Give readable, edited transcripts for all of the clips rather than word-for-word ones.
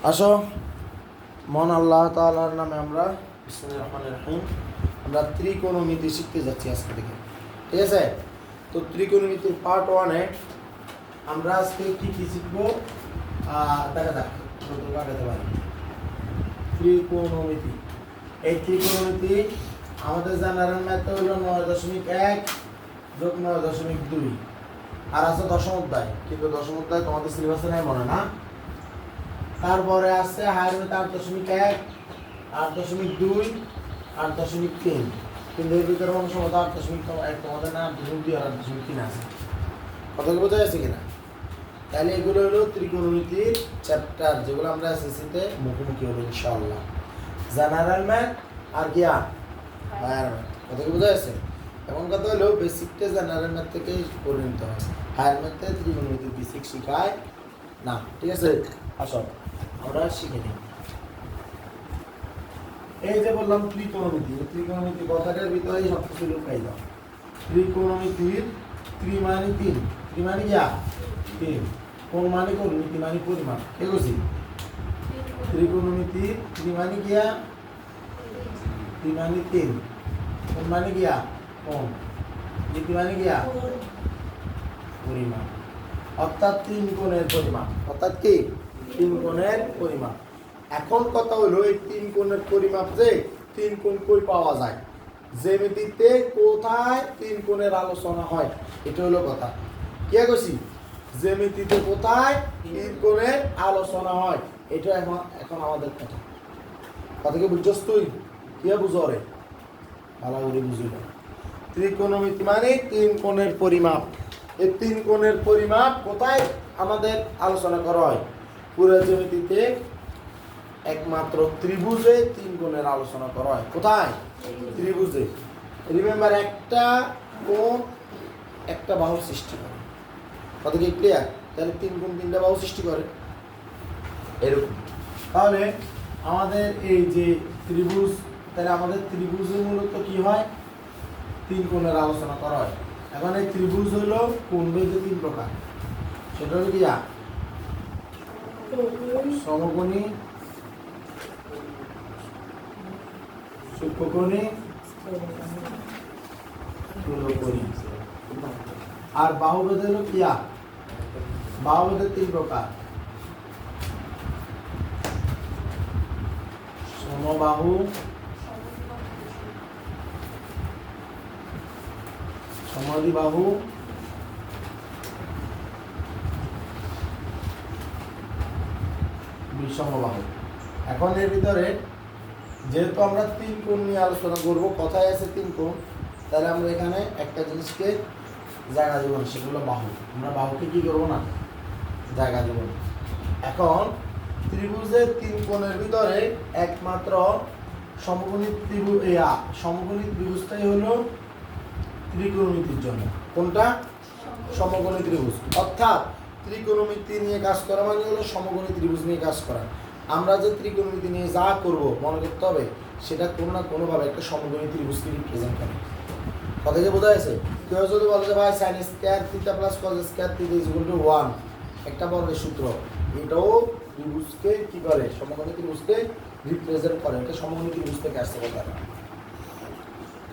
আসো মন আল্লাহ তাআলার নামে আমরা বিসমিল্লাহির রহমানির রহিম আমরা ত্রিকোণমিতি শিখতে যাচ্ছি আজকে থেকে। ঠিক আছে, তো ত্রিকোণমিতির পার্ট 1-এ আমরা আজকে কি কি শিখবো দেখা যাক লাগাতে পারি। ত্রিকোণমিতি, এই ত্রিকোণমিতি আমাদের জেনারেল ম্যাথে হলো 9.1 যোগ 9.2 আর আছে দশম অধ্যায়, কিন্তু দশম অধ্যায় তোমাদের সিলেবাসে নাই মনে না। তারপরে আছে হায়ার ম্যাথ 8.1, 8.2, 8.3, কিন্তু এর ভিতরে অংশ মতো 8.1 তোমাদের না 8.2 আর 8.3 আছে। কথা কি বোঝা যাচ্ছে কিনা? তাহলে এগুলো হলো ত্রিকোণমিতির চ্যাপ্টার, যেগুলো আমরা এসএসসিতে মুখোমুখি হবো ইনশাআল্লাহ। জেনারেল ম্যাথ আর কি হায়ার ম্যাথ। কথা কি বোঝা যাচ্ছে? এখন কথা হলো বেসিকটা জেনারেল ম্যাথ থেকে করে নিতে হয়, হায়ার ম্যাথে ত্রিকোণমিতির বেসিক শেখায় না। ঠিক আছে, আসো আমরা শিখে নিই। এই যে বললাম ত্রিকোণমিতি, ত্রিকোণমিতি কথাটার ভিতরে সব কিছু লুকাই দাও। ত্রিকোণমিতির ত্রি মানে 3, ত্রি মানে কি 3, কোণ মানে কোণ, মিতি মানে পরিমাপ। ঠিক আছে, ত্রিকোণমিতির ত্রি মানে কি ত্রি মানে 3, কোণ মানে কি কোণ, মিতি মানে কি পরিমাপ, অর্থাৎ 3 কোণের পরিমাপ। অর্থাৎ কি 3 কোণের পরিমাপ। এখন কথা হলো এই 3 কোণের পরিমাপ যে 3 কোণ কই পাওয়া যায়, জ্যামিতিতে কোথায় 3 কোণের আলোচনা হয়, এটা হলো কথা। কি কইছি, জ্যামিতিতে কোথায় 3 কোণের আলোচনা হয়, এটা এখন আমাদের কথা। কথা কি বুঝছস তুই? কি বুঝো রে? ভালো করে বুঝিল। ত্রিকোণমিতি মানে 3 কোণের পরিমাপ। এই 3 কোণের পরিমাপ কোথায় আমাদের আলোচনা করা হয়? পুরো জ্যামিতিতে একমাত্র ত্রিভুজে 3 কোণের আলোচনা করা হয়। কোথায়? ত্রিভুজে। রিমেম্বার, একটা কোণ একটা বাহু সৃষ্টি করে। কথা কি ক্লিয়ার? তাহলে 3 কোণ 3টা বাহু সৃষ্টি করে এরকম। তাহলে আমাদের এই যে ত্রিভুজ, তাহলে আমাদের ত্রিভুজে মূলত কি হয়? 3 কোণের আলোচনা করা হয়। এখন এই ত্রিভুজ হলো কোণ ভেদে 3 প্রকার। সেটা হলো কি সমকোণী, সূক্ষ্মকোণী, স্থূলকোণী। আর বাহুভেদ হলো কি বাহুভেদের 3 প্রকার, সমবাহু, সমদ্বিবাহু, বিষমবাহু। এখন এর ভিতরে যেহেতু আমরা 3 কোণ নিয়ে আলোচনা করব, কথায় আছে 3 কোণ, তাহলে আমরা এখানে একটা জিনিসকে জায়গা দেব না, সেগুলো বাহু। আমরা বাহুকে কি করবো না, জায়গা দেব না। এখন ত্রিভুজের 3 কোণের ভিতরে একমাত্র সমকোণী ত্রিভুজ, সমকোণী ত্রিভুজটাই হলো ত্রিকোণমিতির জন্য। কোনটা? সমকোণী ত্রিভুজ। অর্থাৎ ত্রিকোণমিতি নিয়ে কাজ করা মানে হলো সমকোণী ত্রিভুজ নিয়ে কাজ করা। আমরা যে ত্রিকোণমিতি নিয়ে যা করব মনে করতে হবে সেটা কোনো না কোনোভাবে একটা সমকোণী ত্রিভুজকে রিপ্রেজেন্ট করে। কথা কি বোঝা গেছে? কেউ যদি বলে যে ভাই sine square theta plus cos square theta is equal to 1, একটা বর্গের সূত্র, এটাও ত্রিভুজকে কি করে? সমকোণী ত্রিভুজকে রিপ্রেজেন্ট করে। এটা সমকোণী ত্রিভুজ থেকে আসছে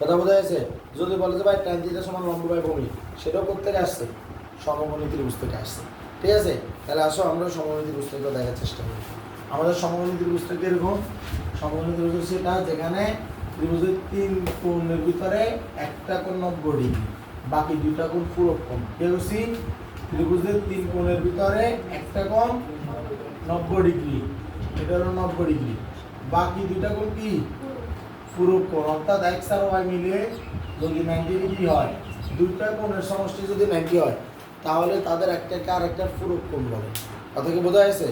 কথা বোঝা গেছে? যদি বলে যে ভাই tan থিটা সমান লম্ব বাই ভূমি, সেটাও করতে আসছে সমকোণী ত্রিভুজ থেকে আসছে। ঠিক আছে, তাহলে আসো আমরা সমকোণী ত্রিভুজ থেকে দেখার চেষ্টা করি। আমাদের সমকোণী ত্রিভুজটা কিরকম? সমকোণী ত্রিভুজ সেটা যেখানে ত্রিভুজের 3 কোণের ভিতরে একটা কোণ 90 ডিগ্রি, বাকি 2টা কোণ পূরক কোণ। কেউসি ত্রিভুজের 3 কোণের ভিতরে একটা কোণ 90 ডিগ্রি, এটা হলো 90 ডিগ্রি, বাকি 2টা কোণ কি পূরক কোণ। অর্থাৎ x আর y মিলে যদি 90 ডিগ্রি হয়, 2টা কোণের সমষ্টি যদি 90 হয়, তাহলে তাদের একটাকে আরেকটার পূরক কোণ বলে। কথা কি বোঝা গেছে?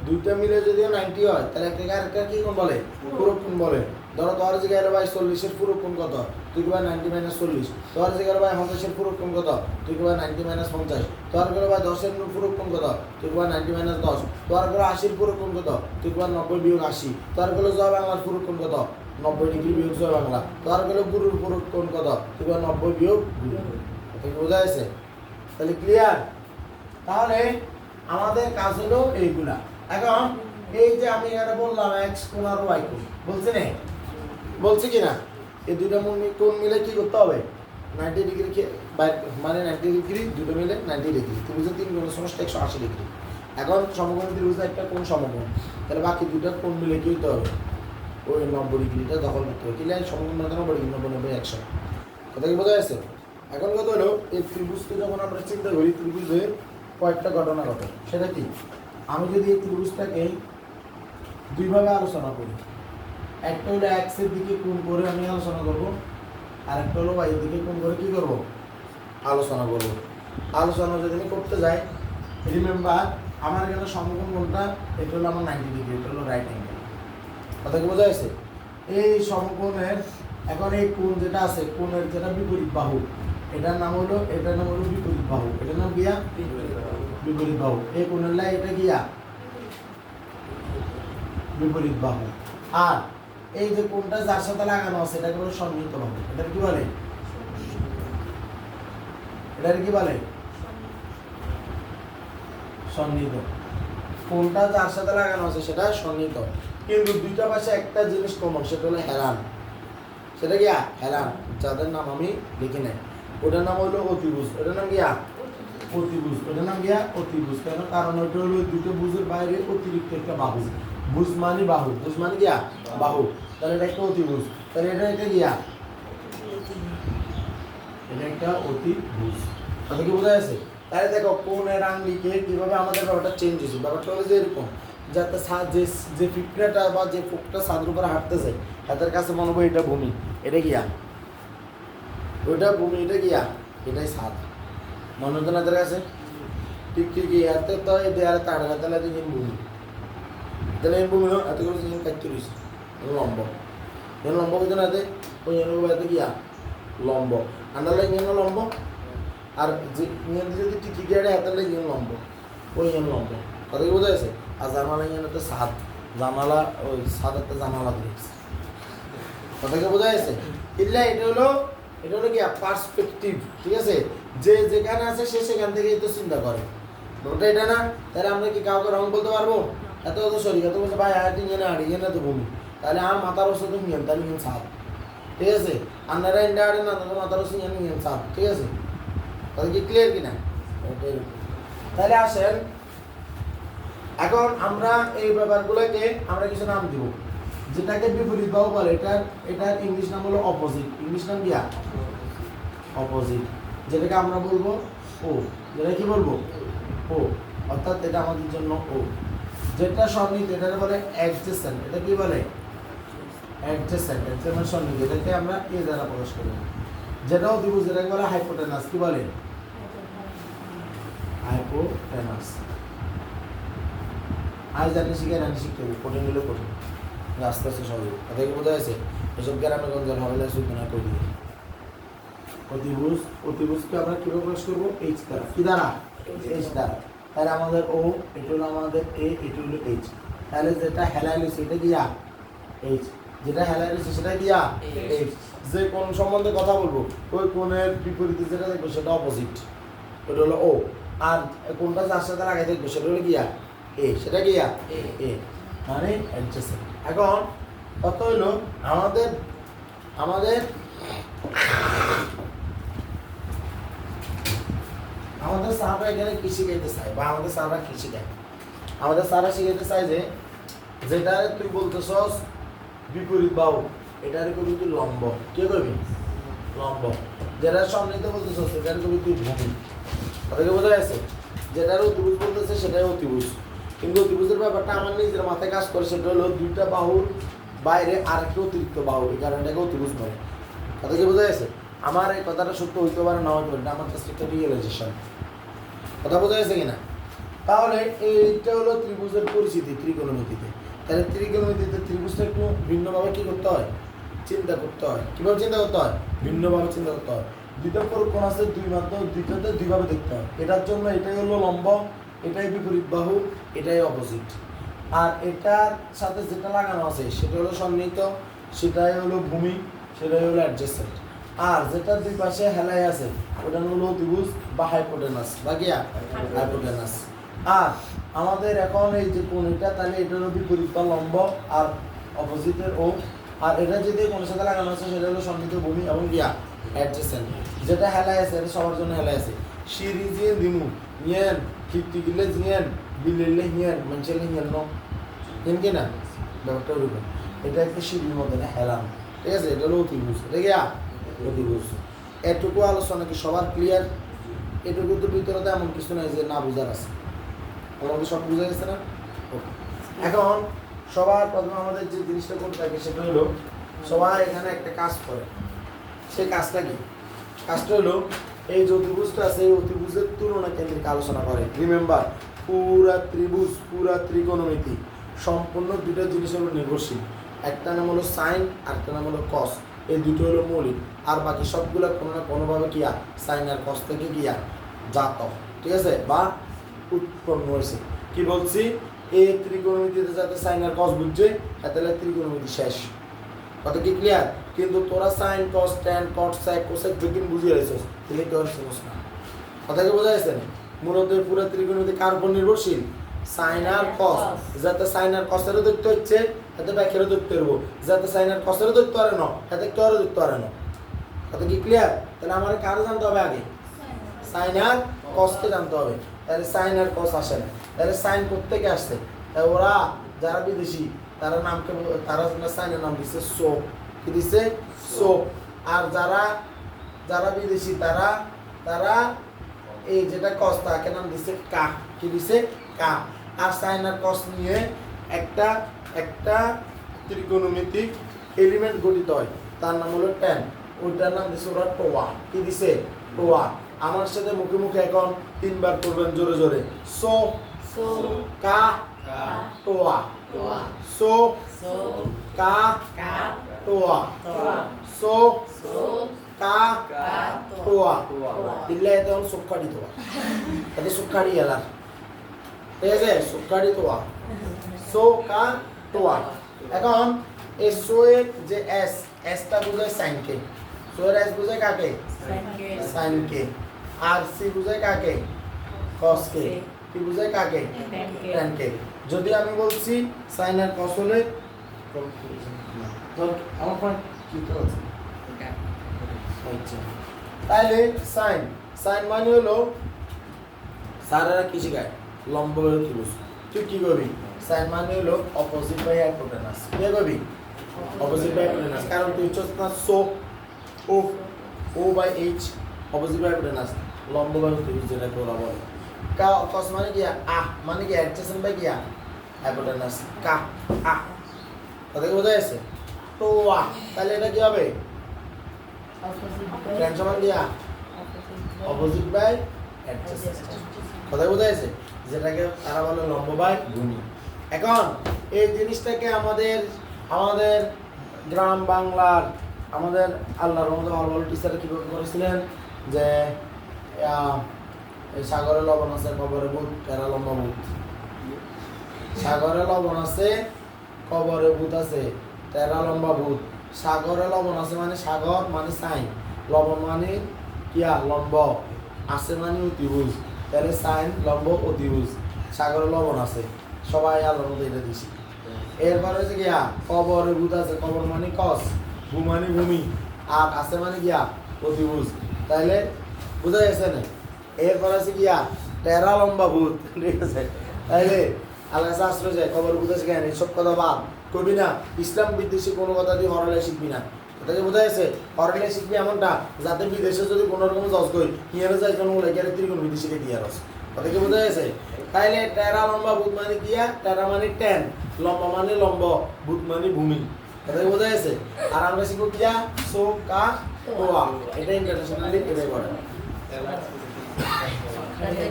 2টা মিলে যদিও 90 হয়, তাহলে একটাকে আরেকটা কি কোণ বলে? পূরক কোণ বলে। ধরো তোমার জায়গায় ভাই 40 এর পূরক কোণ কত? তুই কই 90 - 40। তোমার জায়গায় ভাই 50 এর পূরক কোণ কত? তুই কই 90 - 50। তোমার করে ভাই 10 এর পূরক কোণ কত? তুই কই 90 - 10। তোমার করে 80 এর পূরক কোণ কত? তুই কই 90 - 80। তোমার করে জয় বাংলার পূরক কোণ কত? 90 ডিগ্রি বিয়োগ জয় বাংলা। তোমার করে গুরুর পূরক কোণ কত? তুই কই 90 বিয়োগ গুরু। এটা কি বোঝা গেছে? তাহলে ক্লিয়ার? তাহলে আমাদের কাজ হলো এইগুলা। এখন এই যে আমি এখানে বললাম x কোণ আর y কোণ বলছি না, বলছি কি না? এই দুইটা কোণ মিলে কি করতে হবে? 90 ডিগ্রি মানে 90 ডিগ্রি দুটো মিলে 90 ডিগ্রি। ত্রিভুজের তিন কোণের সমষ্টি 180 ডিগ্রি। এখন সমকোণ ত্রিভুজের একটা কোণ সমকোণ, তাহলে বাকি দুইটা কোণ মিলে কি হতে হবে? ওই 90 ডিগ্রিটা দখল করতে হবে। কিলে সমকোণ মানে 90 ডিগ্রি, 90 90 100। কথা কি বোঝা যাচ্ছে? এখন কথা হলো এই ত্রিভুজকে যখন আমরা চিন্তা করি, ত্রিভুজের কয়েকটা ঘটনা ঘটে। সেটা কি? আমি যদি এই ত্রিভুজটাকে দুইভাবে আলোচনা করি, একটা হলো x এর দিকে কোণ করে আমি আলোচনা করব, আর একটা হলো y এর দিকে কোণ করে কি করব? আলোচনা করব। আলোচনা যদি আমি করতে যাই, রিমেম্বার আমার এখানে সমকোণ কোণটা এটা হলো আমার 90 ডিগ্রি, এটা হলো রাইট অ্যাঙ্গেল। কথা কি বোঝা যাচ্ছে? এই সমকোণের এখন এই কোণ যেটা আছে, কোণের যেটা বিপরীত বাহু, এটার নাম হলো বিপরীত বাহু। এটার নাম গিয়া বিপরীত বাহু। এই কোণের লাই এটা গিয়া বিপরীত বাহু। আর এই যে কোণটা যার সাথে লাগানো আছে এটাকে হলো সন্নিহিত বাহু। এটা কি বলে? এটার কি বলে? সন্নিহিত। কোণটা যার সাথে লাগানো আছে সেটা সন্নিহিত, কিন্তু দুইটা পাশে একটা জিনিস কমন, সেটা হলো হেলান। সেটা কি? হেলান। যাদের নাম আমি লিখি নাই, ওটার নাম হলো অতিভুজ। ওটার নাম কি? অতিভুজ। ওটার নাম কি? অতিভুজ। কেন? কারণ ওটা হলো দুটো ভুজের বাইরে অতিরিক্ত একটা বাহু। ভুজ মানে বাহু, ভুজ মানে কি? বাহু। তাহলে এটা একটা অতিভুজ। তাহলে এটা একটা কি? এটা একটা অতিভুজ। কথা কি বোঝা যাচ্ছে? তাহলে দেখো কোণের আঙ্গিকে কিভাবে আমাদের ব্যাপারটা চেঞ্জ হয়েছে। ব্যাপারটা হলো যে এরকম, যাতে যে পিঁপড়াটা বা যে ফোকটা ছাদের উপরে হাঁটতেছে, তাদের কাছে মনে হবে এটা ভূমি, এটা গিয়া ওইটা ভূমি, এটা গিয়া এটাই ছাদ। মনে হতো না তাদের কাছে? ঠিক ঠিকই এত তো এই দেয়ালে তাড়া, তাহলে এত ভূমি, তাহলে এই ভূমি এত করে কাটতে রয়েছে লম্ব। লম্ব হইতো না এতে, ওই এত গিয়া লম্ব। আন্ডারলাইন লম্ব, আর যে যদি টিকি গিয়ে হাতের লাগে লম্ব, ওই লম্ব। কথা কি বোঝা যাচ্ছে? আর জানালা তো ছাদ, জানালা ওই ছাদ একটা জানালা দিয়েছে। কথা কি বোঝা যাচ্ছে? এটা হলো কি পার্সপেক্টিভ। ঠিক আছে, যে যেখানে আছে সে সেখান থেকেই তো চিন্তা করে। ওটা এটা না, তাহলে আমরা কি কাউকে রং বলতে পারবো? এত তো শরীর এত বলছে ভাই আটি ইয়ে না আটি ইয়ে না তো ভূমি, তাহলে আমার মাথার ওষুধ তো নিয়ম, তাহলে নিয়ম ছাদ। ঠিক আছে, আপনারা ইন্ডা আড়ে না, তাদের মাথার ওষুধ নিয়ম ছাদ। ঠিক আছে, তাহলে কি ক্লিয়ার কিনা? তাহলে আসেন এখন আমরা এই ব্যাপারগুলোকে আমরা কিছু নাম দিব, যেটাকে বিপরীত বাহু বলে। এটার ইংলিশ নাম হলো অপোজিট। ইংলিশ নাম কি? অপোজিট। যেটাকে আমরা বলবো ও। যেটা কি বলবো? ও। অর্থাৎ এটা আমাদের জন্য ও। যেটা সন্নিহিত এটাকে বলে অ্যাডজেসেন্ট। এটা কি বলে? অ্যাডজেসেন্ট। এটা মানে সন্নিহিত, এটাকে আমরা এ দ্বারা প্রকাশ করি। যেটা অতিভুজ যেটাকে বলে হাইপোটেনাস। কি বলে? হাইপোটেনাস। আজ জানি শিখে রানি শিখতে হবে, কঠিন হলে কঠিন, আস্তে আস্তে সহজ। কথা কি বোঝা যাচ্ছে? এসব গ্রামে গঞ্জের হলে সুবিধা করে দিয়ে অতিভুজ। অতিভুজকে আমরা কীভাবে প্রকাশ করবো? এইচ দ্বারা। কি দ্বারা? এইচ দ্বারা। তাহলে আমাদের ও, এটা হলো আমাদের এ, এটা হলো এইচ। তাহলে যেটা হেলায় লিখছে এটা দিয়া এইচ, যেটা হেলায় লিখছে সেটা দিয়া এইচ। যে কোন সম্বন্ধে কথা বলবো ওই কোণের বিপরীতে যেটা দেখবো সেটা অপোজিট, ওটা হলো ও। আর কোনটা যার সাথে লাগাই দেখবো সেটা হলো গিয়া এ। সেটা গিয়া এ মানে অ্যাডজেসেন্ট। এখন কত হলো আমাদের আমাদের আমাদের স্যাররা এখানে কি শিখাইতে চায়, বা আমাদের স্যাররা কি শিখায়? আমাদের স্যাররা শিখাইতে চায় যে যেটা তুই বলতেছস বিপরীত বাহু, এটার কবি তুই লম্ব। কে কবি? লম্ব। যেটা সন্নিহিত বলতেছস সেটার কবি তুই ভূমি। কথা কি বোঝা যাচ্ছে? যেটার অতিভুজ বলতেছে সেটাই অতিভুজ। কিন্তু অতিভুজের ব্যাপারটা আমার নিজের মাথায় কাজ করে, সেটা হলো দুইটা বাহুর বাইরে আরেকটা অতিরিক্ত বাহু, এই কারণটাকে অতিভুজ বলে। কথা কি বোঝা যাচ্ছে? আমার এই কথাটা সত্য হইতে পারে না হইতে পারে, আমার কাছে একটা রিয়েলাইজেশন। কথা বোঝা যাচ্ছে কিনা? তাহলে এইটা হলো ত্রিভুজের পরিচিতি ত্রিকোণমিতিতে। তাহলে ত্রিকোণমিতিতে ত্রিভুজটা একটু ভিন্নভাবে কি করতে হয়? চিন্তা করতে হয়। কীভাবে চিন্তা করতে হয়? ভিন্নভাবে চিন্তা করতে হয়। দুইটা কোণ আছে, দুইটাতে দুইভাবে দেখতে হয়। এটার জন্য এটাই হলো লম্ব, এটাই বিপরীত বাহু, এটাই অপোজিট। আর এটার সাথে যেটা লাগানো আছে সেটা হলো সন্নিহিত, সেটাই হলো ভূমি, সেটাই হলো অ্যাডজেসেন্ট। আর যেটা দুই পাশে হেলায় আছে ওটা হলো অতিভুজ বা হাইপোটেনাস বা গিয়া হাইপোটেনাস। আর আমাদের এখন এই যে কোণ এটা, তাহলে এটা হলো বিপরীত বা লম্ব আর অপোজিটের ও, আর এটা যদি কোণের সাথে লাগানো আছে সেটা হলো সন্নিহিত ভূমি এবং গিয়া অ্যাডজেসেন্ট। যেটা হেলায় আছে এটা সবার জন্য হেলায় আছে। সিরিজিয়ে দিমু ইয়েন ঠিকটি গিলে জিয়েন বিলেলে হিয়েন মানুষেলে হিয়েন ন কেন কি না ব্যাপারটা ওরকম। এটা একটা সিঁড়ির মধ্যে না হেলাম, ঠিক আছে? এটা হলো অতিভুজ, ঠিক আছে? অতিভুজ। এটুকু আলোচনা কি সবার ক্লিয়ার? এটুকু তো ভিতরে তো এমন কিছু নাই যে না বুঝার আছে, আমাদের সব বুঝা গেছে না? এখন সবার প্রথমে আমাদের যে জিনিসটা করতে থাকে সেটা হলো সবাই এখানে একটা কাজ করে। সেই কাজটা কি? কাজটা হলো এই যে অতিভুজটা আছে এই অতিভুজের তুলনা কেন্দ্রিক আলোচনা করে। রিমেম্বার, পুরা ত্রিভুজ, পুরা ত্রিকোণমিতি সম্পূর্ণ দুটো জিনিসের উপর নির্ভরশীল। একটা নাম হলো সাইন আর একটা নাম হলো কস। এই দুটো হলো মৌলিক, আর বাকি সবগুলো কোনো না কোনোভাবে কিয়া সাইন আর কস থেকে গিয়া জাত, ঠিক আছে, বা উৎপন্ন হয়েছে। কি বলছি? এই ত্রিকোণমিতিতে যাতে সাইন আর কস বুঝছে তাহলে ত্রিকোণমিতি শেষ। কথা কি ক্লিয়ার? কিন্তু তোরা সাইন কস ট্যান কট সাইক কোসেক যখন বুঝিয়ে রয়েছিস তাহলে তোর সমস্যা না। কথা কি বোঝা যাচ্ছে না? মূলত পুরো ত্রিকোণমিতি কার উপর নির্ভরশীল? সাইন আর কস। যাতে সাইন আর কসেরও দেখতে হচ্ছে তাতে ব্যাখ্যারও দেখতে পারবো, যাতে সাইন আর কসেরও দেখতে পারে না তাতে কেউরও দেখতে পারে না। কথা কি ক্লিয়ার? তাহলে আমার কারো জানতে হবে আগে? সাইন আর কসকে জানতে হবে। তাহলে সাইন আর কস আসে না, তাহলে সাইন কোত্থেকে আসছে? তাই ওরা যারা বিদেশি তারা নামকে তারা সাইনের নাম দিচ্ছে সো। কি দিচ্ছে? সো। আর যারা যারা বিদেশি তারা তারা এই যেটা কস তাকে নাম দিচ্ছে কা। কি দিচ্ছে? কা। আর সাইন আর কস নিয়ে একটা একটা ত্রিকোণমিতিক এলিমেন্ট গঠিত হয়, তার নাম হলো ট্যান। ওইটার নাম দিচ্ছে ওরা টোয়া। কি দিছে? টোয়া। আমার সাথে মুখে মুখে এখন তিনবার করবেন জোরে জোরে। সো সো কা কা টোয়া, তোয়া সো সো কা কা টোয়া, তোয়া সো সো কা কা টোয়া। তোয়া দিলে তখন সুখাড়ি তোয়া, তাতে সুখাড়ি এলার, ঠিক আছে? সুখাড়ি তোয়া, সো কা টোয়া। এখন এই সো এর যে এস, এসটা বোঝায় সাইনকে। সো এর এস বোঝায় কাকে? সাইনকে সাইনকে। আর সি বোঝায় কাকে? কসকে। কি বোঝায় কাকে? ট্যানকে। ট্যানকে। যদি আমি বলছি সাইন আর কস হলে ধর আমার পয়েন্ট কি আছে? আচ্ছা, তাহলে সাইন, সাইন মানে হলো স্যারেরা কি শেখায়? লম্ব বাহু ত্রিভুজ। তুই কি করবি? সাইন মানে হলো অপোজিট বাই হাইপোটেনাস। কি করবি? Opposite by hypotenuse. কারণ তুই হচ্ছে না সো ও O by H opposite by hypotenuse, লম্ব বাহু ত্রিভুজ যেটাকে ওরা বলে। কা কস মানে কি? আহ মানে কি? অ্যাডজেসেন্ট বাই কি? হাইপোটেনাস। কা আহ, কথা কি বোঝা যাচ্ছে? তো আহ, তাহলে এটা কি হবে? ট্যান সমান কি? Opposite by adjacent. কথা বোঝা যাচ্ছে? যেটাকে তারা বলে লম্ব বাই ভূমি। এখন এই জিনিসটাকে আমাদের আমাদের গ্রাম বাংলার আমাদের আল্লাহর রহমতে ভালো ভালো টিচার কীভাবে করেছিলেন যে এই সাগরে লবণ আছে কবরে ভূত, এরা লম্বা ভূত। সাগরে লবণ আছে কবরে ভূত আছে, তেরা লম্বা ভূত। সাগরে লবণ আছে মানে সাগর মানে সাইন, লবণ মানে কিয়া লম্ব, আছে মানে অতিভুজ, তাহলে সাইন লম্ব অতিভুজ। সাগরে লবণ আছে, সবাই আল্লাহর মতো এটা দিছি। এরপরে হচ্ছে গিয়া কবরে ভূত আছে, কবর মানে কস, ভূ মানে ভূমি, আর আছে মানে গিয়া অতিভুজ। তাইলে বুঝা গেছে না? এরপরে আছে গিয়া তেরা লম্বা ভূত, ঠিক আছে? তাইলে আল্লাহ শাস্ত্র যায় কবর ভূত আছে কেন এইসব কথা বাদ করবি না। ইসলাম বিদ্বেষী কোনো কথা দিয়ে হরলে শিখবি না। এটাকে বোঝা গেছে? হরলে শিখবি এমনটা যাতে বিদেশে যদি কোনো রকম জজ করি হিয়ারে যায় কোনো লেখারে ত্রিকোণমিতি শিখে দিয়ে রস। ওটাকে বোঝা গেছে? তাইলে টেরা লম্বা ভূত মানে কিয়া? টেরা মানে ট্যান, লম্বা মানে লম্ব, ভূত মানে ভূমি। এটাকে বোঝা গেছে? আর আমরা শিখবো কিয়া? সো কা টোয়া। এটা ইন্টারন্যাশনালি এটাই করে।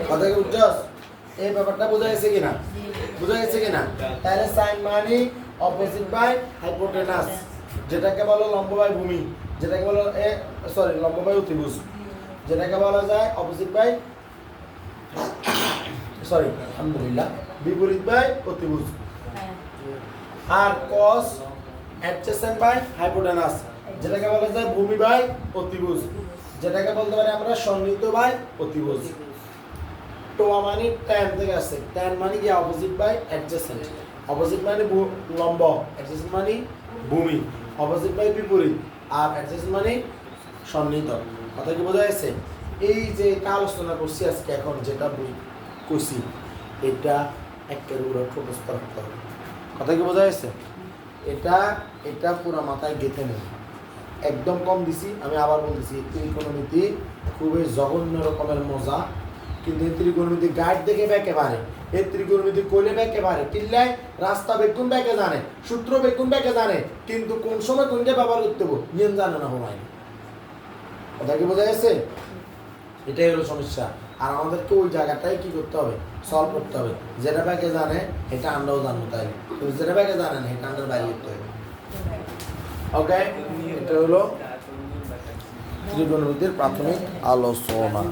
কথাকে বুঝছস? এই ব্যাপারটা বোঝা গেছে কিনা? বুঝা গেছে কিনা? তাহলে সাইন মানে অপোজিট বাই হাইপোটেনাস, যেটাকে বলো লম্ব বাই ভূমি, যেটাকে বলো সরি লম্ব বাই অতিভুজ, যেটাকে বলা যায় অপোজিট বাই সরি আলহামদুলিল্লাহ বিপরীত বাই অতিভুজ। আর কস অ্যাডজেসেন্ট বাই হাইপোটেনাস, যেটাকে বলা যায় ভূমি বাই অতিভুজ, যেটাকে বলতে পারি আমরা সন্নিহিত বাই অতিভুজ। টোয়া মানে ট্যান থেকে আসছে, ট্যান মানে কি অপোজিট বাই অ্যাডজেসেন্ট, অপোজিট মানে লম্ব, অ্যাডজেসেন্ট মানে ভূমি, অপোজিট বাই বিপরীত, আর অ্যাডজেসেন্ট মানে সন্নিহিত। কথা কি বোঝা যাচ্ছে? এই যে আলোচনা করছি আজকে, এখন যেটা করছি এটা একের উপরে ঠোঁটস্থ রাখতে হবে। কথা কি বোঝা যাচ্ছে? এটা এটা পুরো মাথায় গেঁথে নেই, একদম কম দিছি। আমি আবার বলতেছি, ত্রিকোণমিতি খুবই জঘন্য রকমের মজা, কিন্তু এই ত্রিকোণমিতি গাইড দেখে ব্যাকে পারে, এই ত্রিকোণমিতি কোলে ব্যাকে পারে, কিল্লায় রাস্তা বেগুন ব্যাকে জানে, সূত্র বেগুন ব্যাকে জানে, কিন্তু কোন সময় কোনটা ব্যবহার করতে হবে নিয়ম জানে না হুমায়। কথা কি বোঝা যাচ্ছে? এটাই হলো সমস্যা। আর আমাদেরকে ওই জায়গাটাই কি করতে হবে, সলভ করতে হবে। যেটা ব্যাকে জানে এটা আমরাও জানবো, তাই কিন্তু যেটা ব্যাকে জানে না এটা আমরা বাইরে করতে হবে। ওকে, এটা হলো ত্রিকোণমিতির প্রাথমিক আলোচনা।